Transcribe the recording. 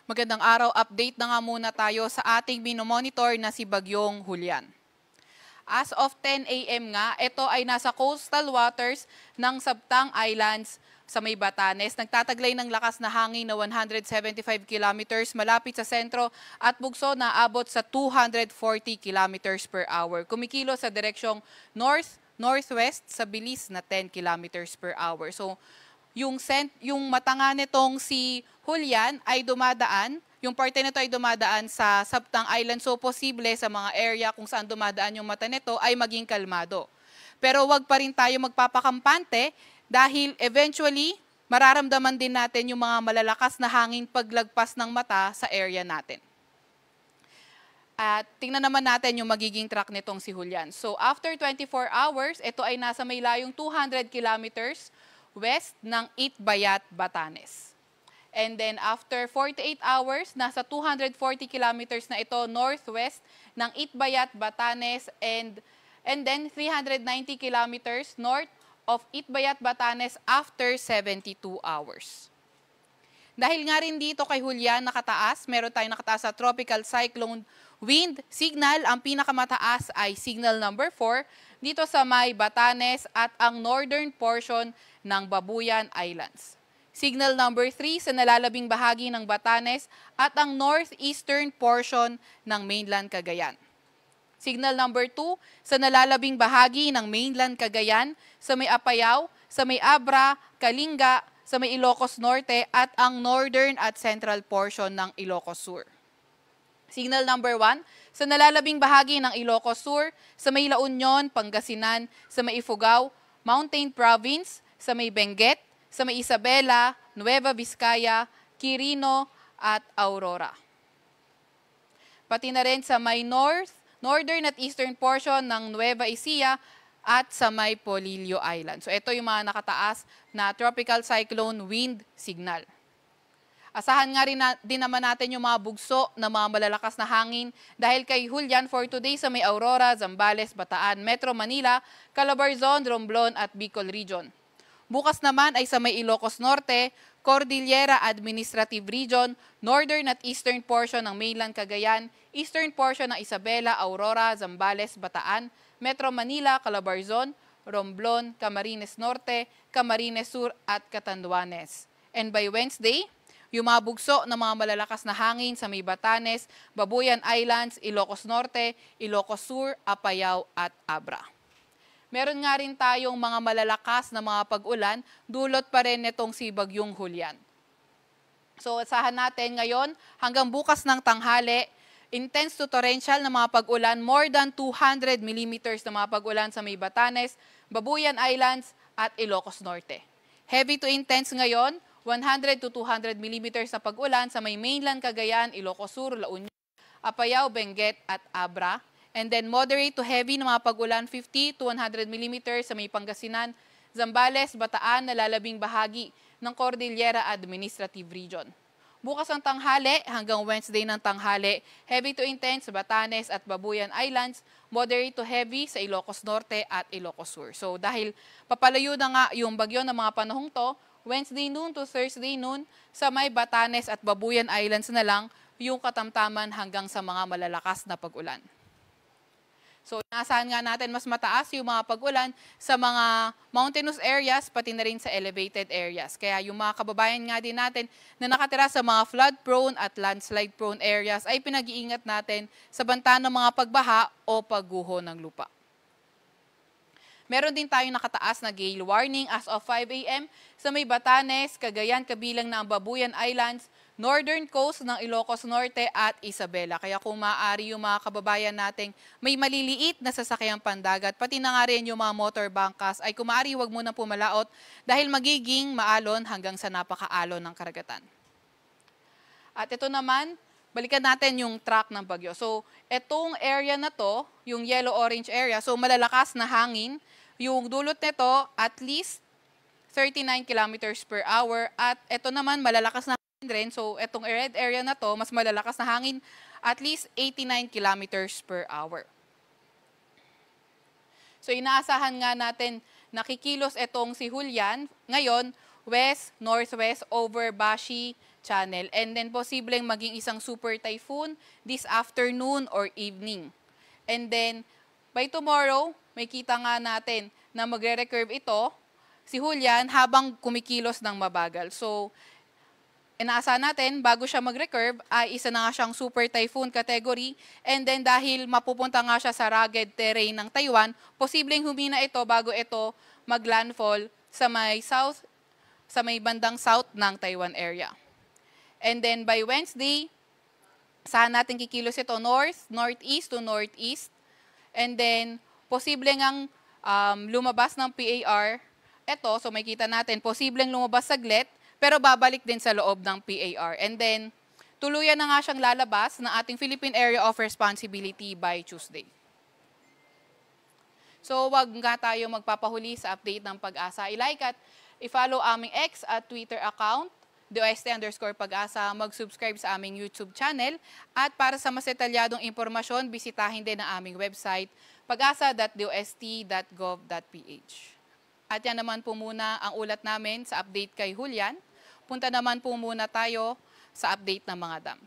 Magandang araw, update na nga muna tayo sa ating minomonitor na si Bagyong Julian. As of 10 a.m. nga, ito ay nasa coastal waters ng Sabtang Islands sa may Batanes. Nagtataglay ng lakas na hangin na 175 kilometers malapit sa sentro at bugso na abot sa 240 kilometers per hour. Kumikilo sa direksyong north-northwest sa bilis na 10 kilometers per hour. So, yung mata nga nitong si Julian ay dumadaan, yung parte nito ay dumadaan sa Sabtang Island. So, posible sa mga area kung saan dumadaan yung mata nito ay maging kalmado. Pero wag pa rin tayo magpapakampante dahil eventually mararamdaman din natin yung mga malalakas na hangin paglagpas ng mata sa area natin. At tingnan naman natin yung magiging track nitong si Julian. So, after 24 hours, ito ay nasa may layong 200 kilometers west ng Itbayat, Batanes. And then after 48 hours, nasa 240 kilometers na ito northwest ng Itbayat, Batanes, and then 390 kilometers north of Itbayat, Batanes after 72 hours. Dahil nga rin dito kay Julian nakataas, meron tayong nakataas sa tropical cyclone wind signal. Ang pinakamataas ay signal number 4 dito sa may Batanes at ang northern portion ng Babuyan Islands. Signal number 3 sa nalalabing bahagi ng Batanes at ang northeastern portion ng mainland Cagayan. Signal number 2 sa nalalabing bahagi ng mainland Cagayan, sa may Apayao, sa may Abra, Kalinga, sa may Ilocos Norte at ang northern at central portion ng Ilocos Sur. Signal number 1 sa nalalabing bahagi ng Ilocos Sur, sa may La Union, Pangasinan, sa may Ifugao, Mountain Province, sa may Benguet, sa may Isabela, Nueva Vizcaya, Quirino at Aurora. Pati na rin sa may northern at eastern portion ng Nueva Ecija at sa may Polillo Island. So ito yung mga nakataas na tropical cyclone wind signal. Asahan nga rin din naman natin yung mga bugso na mga malalakas na hangin dahil kay Julian for today sa may Aurora, Zambales, Bataan, Metro Manila, Calabarzon, Romblon at Bicol Region. Bukas naman ay sa may Ilocos Norte, Cordillera Administrative Region, northern at eastern portion ng mainland Cagayan, eastern portion ng Isabela, Aurora, Zambales, Bataan, Metro Manila, Calabarzon, Romblon, Camarines Norte, Camarines Sur at Catanduanes. And by Wednesday, yung mga bugso ng mga malalakas na hangin sa may Batanes, Babuyan Islands, Ilocos Norte, Ilocos Sur, Apayao at Abra. Meron nga rin tayong mga malalakas na mga pag-ulan, dulot pa rin nitong si Bagyong Julian. So, asahan natin ngayon hanggang bukas ng tanghali, intense to torrential na mga pag-ulan, more than 200 millimeters na mga pag-ulan sa may Batanes, Babuyan Islands at Ilocos Norte. Heavy to intense ngayon, 100 to 200 millimeters na pag-ulan sa may mainland Cagayan, Ilocos Sur, La Union, Apayao, Benguet at Abra. And then moderate to heavy na mga pag-ulan, 50 to 100 millimeters sa may Pangasinan, Zambales, Bataan, nalalabing bahagi ng Cordillera Administrative Region. Bukas ng tanghali hanggang Wednesday ng tanghali, heavy to intense sa Batanes at Babuyan Islands, moderate to heavy sa Ilocos Norte at Ilocos Sur. So dahil papalayo na nga yung bagyo ng mga panahong to, Wednesday noon to Thursday noon sa may Batanes at Babuyan Islands na lang yung katamtaman hanggang sa mga malalakas na pag-ulan. So, inaasahan nga natin mas mataas yung mga pag-ulan sa mga mountainous areas, pati na rin sa elevated areas. Kaya yung mga kababayan nga din natin na nakatira sa mga flood-prone at landslide-prone areas ay pinag-iingat natin sa banta ng mga pagbaha o pagguho ng lupa. Meron din tayong nakataas na gale warning as of 5 a.m. sa may Batanes, Cagayan, kabilang na ang Babuyan Islands, northern coast ng Ilocos Norte at Isabela. Kaya kung maaari yung mga kababayan nating may maliliit na sasakyang pandagat, pati na nga rin yung mga motor bangkas, ay kung maaari huwag muna pumalaot dahil magiging maalon hanggang sa napakaalon ng karagatan. At ito naman, balikan natin yung track ng bagyo. So, itong area na to, yung yellow-orange area, so malalakas na hangin, yung dulot nito at least 39 kilometers per hour at ito naman malalakas na hangin rin. So, itong red area na to, mas malalakas na hangin at least 89 kilometers per hour. So, inaasahan nga natin nakikilos itong si Julian ngayon, west, northwest over Bashi, channel. And then posibleng maging isang super typhoon this afternoon or evening. And then by tomorrow, may kita nga natin na magre-recurve ito, si Julian, habang kumikilos ng mabagal. So, inaasahan natin, bago siya mag-recurve, ay isa na nga siyang super typhoon category. And then dahil mapupunta nga siya sa rugged terrain ng Taiwan, posibleng humina ito bago ito mag-landfall sa may bandang south ng Taiwan area. And then by Wednesday, saan natin kikilos ito? North, northeast to northeast. And then, posibleng ang lumabas ng PAR. Ito, so makita natin, posibleng lumabas saglit, pero babalik din sa loob ng PAR. And then, tuluyan na nga siyang lalabas ng ating Philippine Area of Responsibility by Tuesday. So, wag nga tayo magpapahuli sa update ng Pag-asa. I-like at i-follow aming X at Twitter account, DOST_Pag-asa, mag-subscribe sa aming YouTube channel, at para sa mas detalyadong impormasyon, bisitahin din ang aming website, pag-asa.dost.gov.ph. At yan naman po muna ang ulat namin sa update kay Julian. Punta naman po muna tayo sa update ng mga dam.